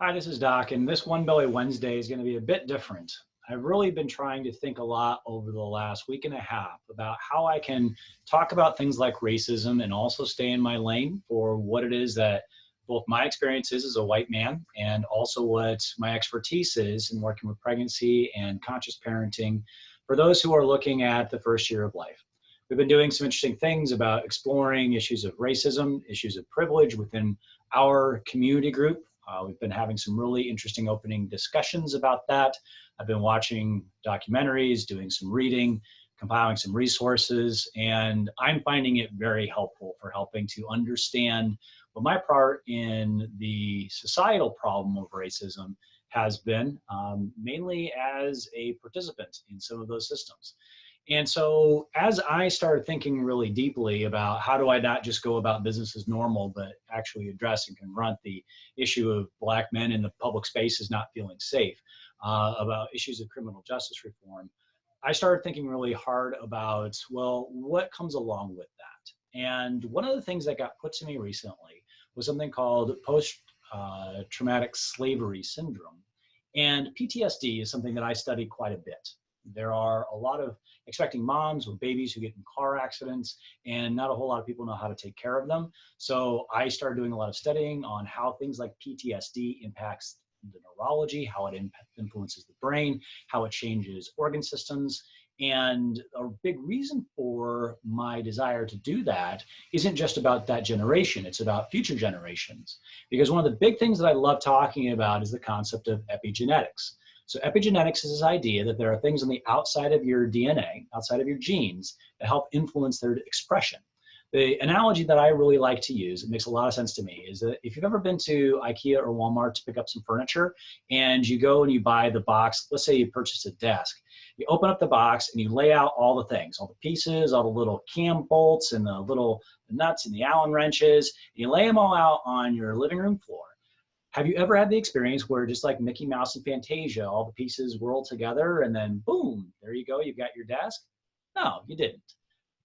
Hi, this is Doc, and this One Belly Wednesday is going to be a bit different. I've really been trying to think a lot over the last week and a half about how I can talk about things like racism and also stay in my lane for what it is that both my experience is as a white man and also what my expertise is in working with pregnancy and conscious parenting for those who are looking at the first year of life. We've been doing some interesting things about exploring issues of racism, issues of privilege within our community group. We've been having some really interesting opening discussions about that. I've been watching documentaries, doing some reading, compiling some resources, and I'm finding it very helpful for helping to understand what my part in the societal problem of racism has been, mainly as a participant in some of those systems. And so as I started thinking really deeply about how do I not just go about business as normal, but actually address and confront the issue of Black men in the public spaces not feeling safe, about issues of criminal justice reform, I started thinking really hard about, well, what comes along with that? And one of the things that got put to me recently was something called post-traumatic slavery syndrome. And PTSD is something that I study quite a bit. There are a lot of expecting moms with babies who get in car accidents, and not a whole lot of people know how to take care of them. So I started doing a lot of studying on how things like PTSD impacts the neurology, how it influences the brain, how it changes organ systems. And a big reason for my desire to do that isn't just about that generation, it's about future generations. Because one of the big things that I love talking about is the concept of epigenetics. So epigenetics is this idea that there are things on the outside of your DNA, outside of your genes, that help influence their expression. The analogy that I really like to use, it makes a lot of sense to me, is that if you've ever been to IKEA or Walmart to pick up some furniture and you go and you buy the box, let's say you purchased a desk, you open up the box and you lay out all the things, all the pieces, all the little cam bolts and the little nuts and the Allen wrenches, and you lay them all out on your living room floor. Have you ever had the experience where just like Mickey Mouse and Fantasia, all the pieces whirl together and then boom, there you go, you've got your desk? No, you didn't.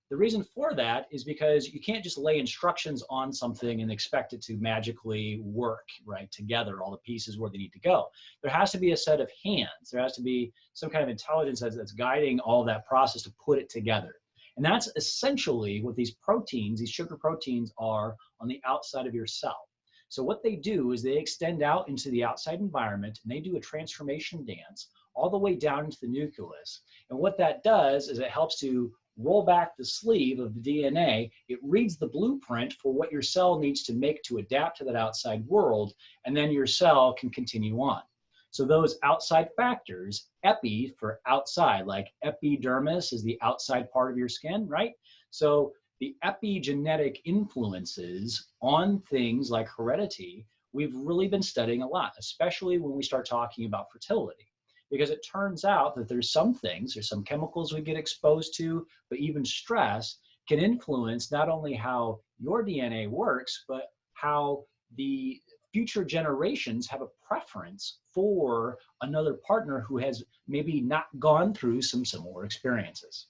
The reason for that is because you can't just lay instructions on something and expect it to magically work right together, all the pieces where they need to go. There has to be a set of hands. There has to be some kind of intelligence that's guiding all that process to put it together. And that's essentially what these proteins, these sugar proteins, are on the outside of your cell. So what they do is they extend out into the outside environment and they do a transformation dance all the way down into the nucleus. And what that does is it helps to roll back the sleeve of the DNA. It reads the blueprint for what your cell needs to make to adapt to that outside world, and then your cell can continue on. So those outside factors, epi for outside, like epidermis is the outside part of your skin, right? So the epigenetic influences on things like heredity, we've really been studying a lot, especially when we start talking about fertility. Because it turns out that there's some things, there's some chemicals we get exposed to, but even stress can influence not only how your DNA works, but how the future generations have a preference for another partner who has maybe not gone through some similar experiences.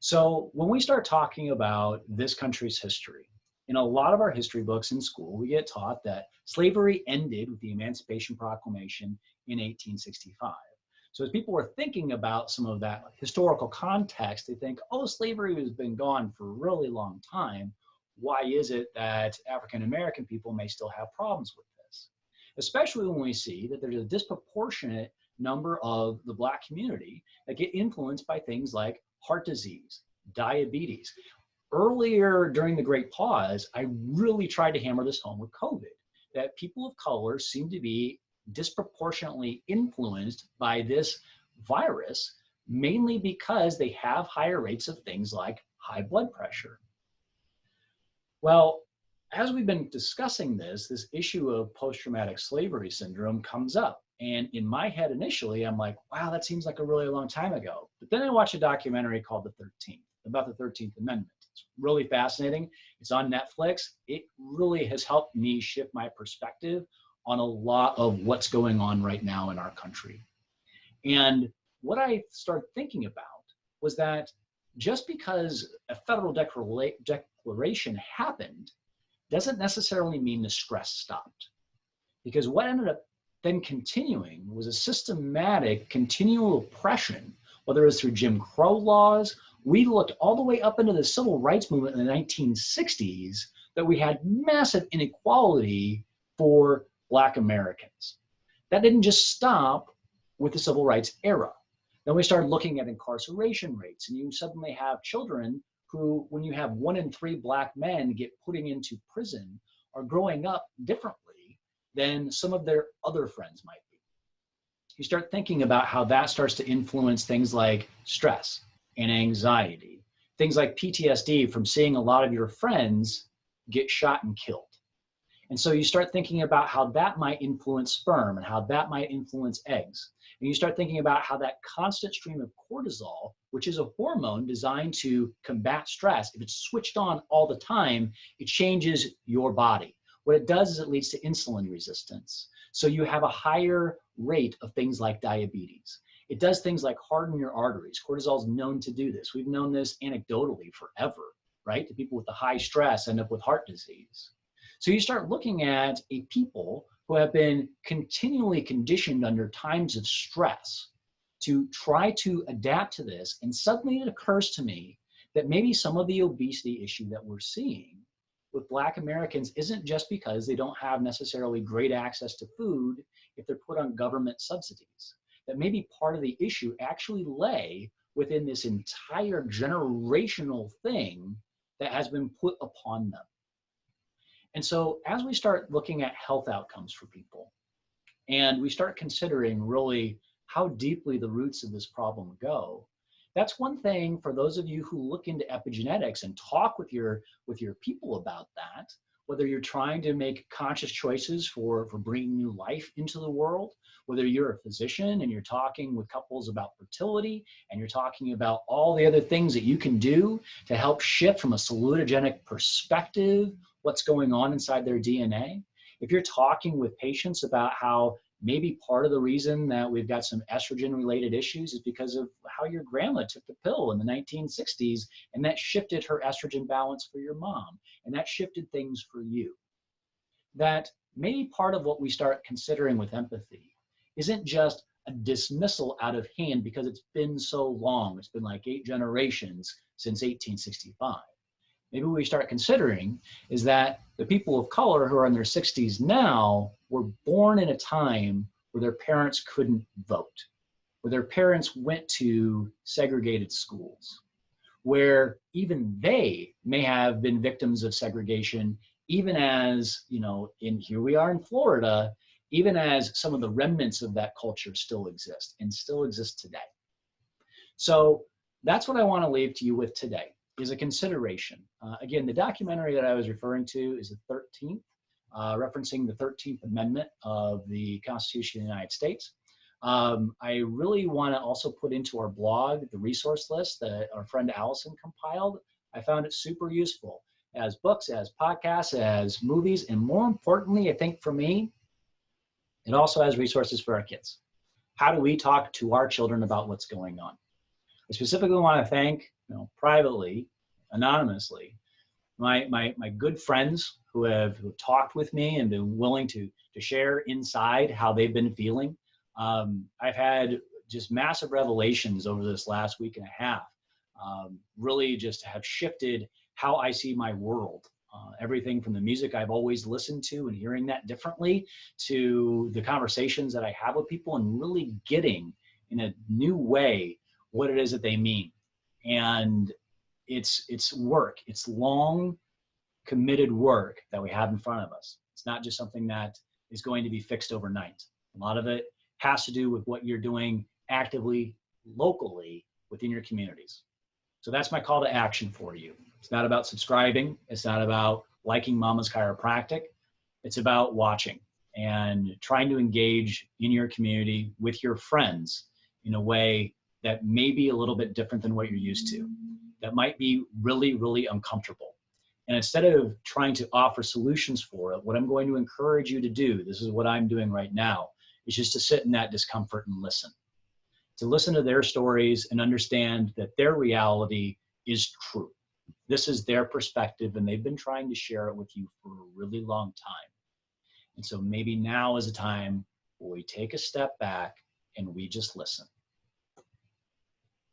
So when we start talking about this country's history, in a lot of our history books in school, we get taught that slavery ended with the Emancipation Proclamation in 1865. So as people were thinking about some of that historical context, they think, oh, slavery has been gone for a really long time. Why is it that African American people may still have problems with this? Especially when we see that there's a disproportionate number of the Black community that get influenced by things like heart disease, diabetes. Earlier during the Great Pause, I really tried to hammer this home with COVID, that people of color seem to be disproportionately influenced by this virus, mainly because they have higher rates of things like high blood pressure. Well, as we've been discussing this issue of post-traumatic slavery syndrome comes up. And in my head initially, I'm like, wow, that seems like a really long time ago. But then I watched a documentary called The 13th, about the 13th Amendment. It's really fascinating. It's on Netflix. It really has helped me shift my perspective on a lot of what's going on right now in our country. And what I started thinking about was that just because a federal declaration happened doesn't necessarily mean the stress stopped. Because what ended up then continuing was a systematic, continual oppression, whether it was through Jim Crow laws. We looked all the way up into the civil rights movement in the 1960s that we had massive inequality for Black Americans. That didn't just stop with the civil rights era. Then we started looking at incarceration rates, and you suddenly have children who, when you have 1 in 3 Black men get putting into prison, are growing up differently than some of their other friends might be. You start thinking about how that starts to influence things like stress and anxiety, things like PTSD from seeing a lot of your friends get shot and killed. And so you start thinking about how that might influence sperm and how that might influence eggs. And you start thinking about how that constant stream of cortisol, which is a hormone designed to combat stress, if it's switched on all the time, it changes your body. What it does is it leads to insulin resistance. So you have a higher rate of things like diabetes. It does things like harden your arteries. Cortisol is known to do this. We've known this anecdotally forever, right? The people with the high stress end up with heart disease. So you start looking at a people who have been continually conditioned under times of stress to try to adapt to this. And suddenly it occurs to me that maybe some of the obesity issue that we're seeing with Black Americans isn't just because they don't have necessarily great access to food if they're put on government subsidies. That maybe part of the issue actually lay within this entire generational thing that has been put upon them. And so as we start looking at health outcomes for people, and we start considering really how deeply the roots of this problem go, that's one thing for those of you who look into epigenetics and talk with your people about that, whether you're trying to make conscious choices for bringing new life into the world, whether you're a physician and you're talking with couples about fertility and you're talking about all the other things that you can do to help shift from a salutogenic perspective what's going on inside their DNA. If you're talking with patients about how maybe part of the reason that we've got some estrogen-related issues is because of how your grandma took the pill in the 1960s, and that shifted her estrogen balance for your mom, and that shifted things for you. That maybe part of what we start considering with empathy isn't just a dismissal out of hand because it's been so long. It's been like 8 generations since 1865. Maybe what we start considering is that the people of color who are in their 60s now were born in a time where their parents couldn't vote, where their parents went to segregated schools, where even they may have been victims of segregation, even as, you know, here we are in Florida, even as some of the remnants of that culture still exist and still exist today. So that's what I want to leave to you with today, is a consideration. Again, the documentary that I was referring to is the 13th, referencing the 13th Amendment of the Constitution of the United States. I really want to also put into our blog the resource list that our friend Allison compiled. I found it super useful as books, as podcasts, as movies, and more importantly, I think for me, it also has resources for our kids. How do we talk to our children about what's going on? I specifically want to thank, privately, anonymously, my good friends who have talked with me and been willing to share inside how they've been feeling. I've had just massive revelations over this last week and a half, really just have shifted how I see my world. Everything from the music I've always listened to and hearing that differently to the conversations that I have with people and really getting in a new way what it is that they mean. And it's work. It's long, committed work that we have in front of us. It's not just something that is going to be fixed overnight. A lot of it has to do with what you're doing actively, locally, within your communities. So that's my call to action for you. It's not about subscribing. It's not about liking Mama's Chiropractic. It's about watching and trying to engage in your community with your friends in a way that may be a little bit different than what you're used to, that might be really, really uncomfortable. And instead of trying to offer solutions for it, what I'm going to encourage you to do, this is what I'm doing right now, is just to sit in that discomfort and listen. To listen to their stories and understand that their reality is true. This is their perspective, and they've been trying to share it with you for a really long time. And so maybe now is a time where we take a step back and we just listen.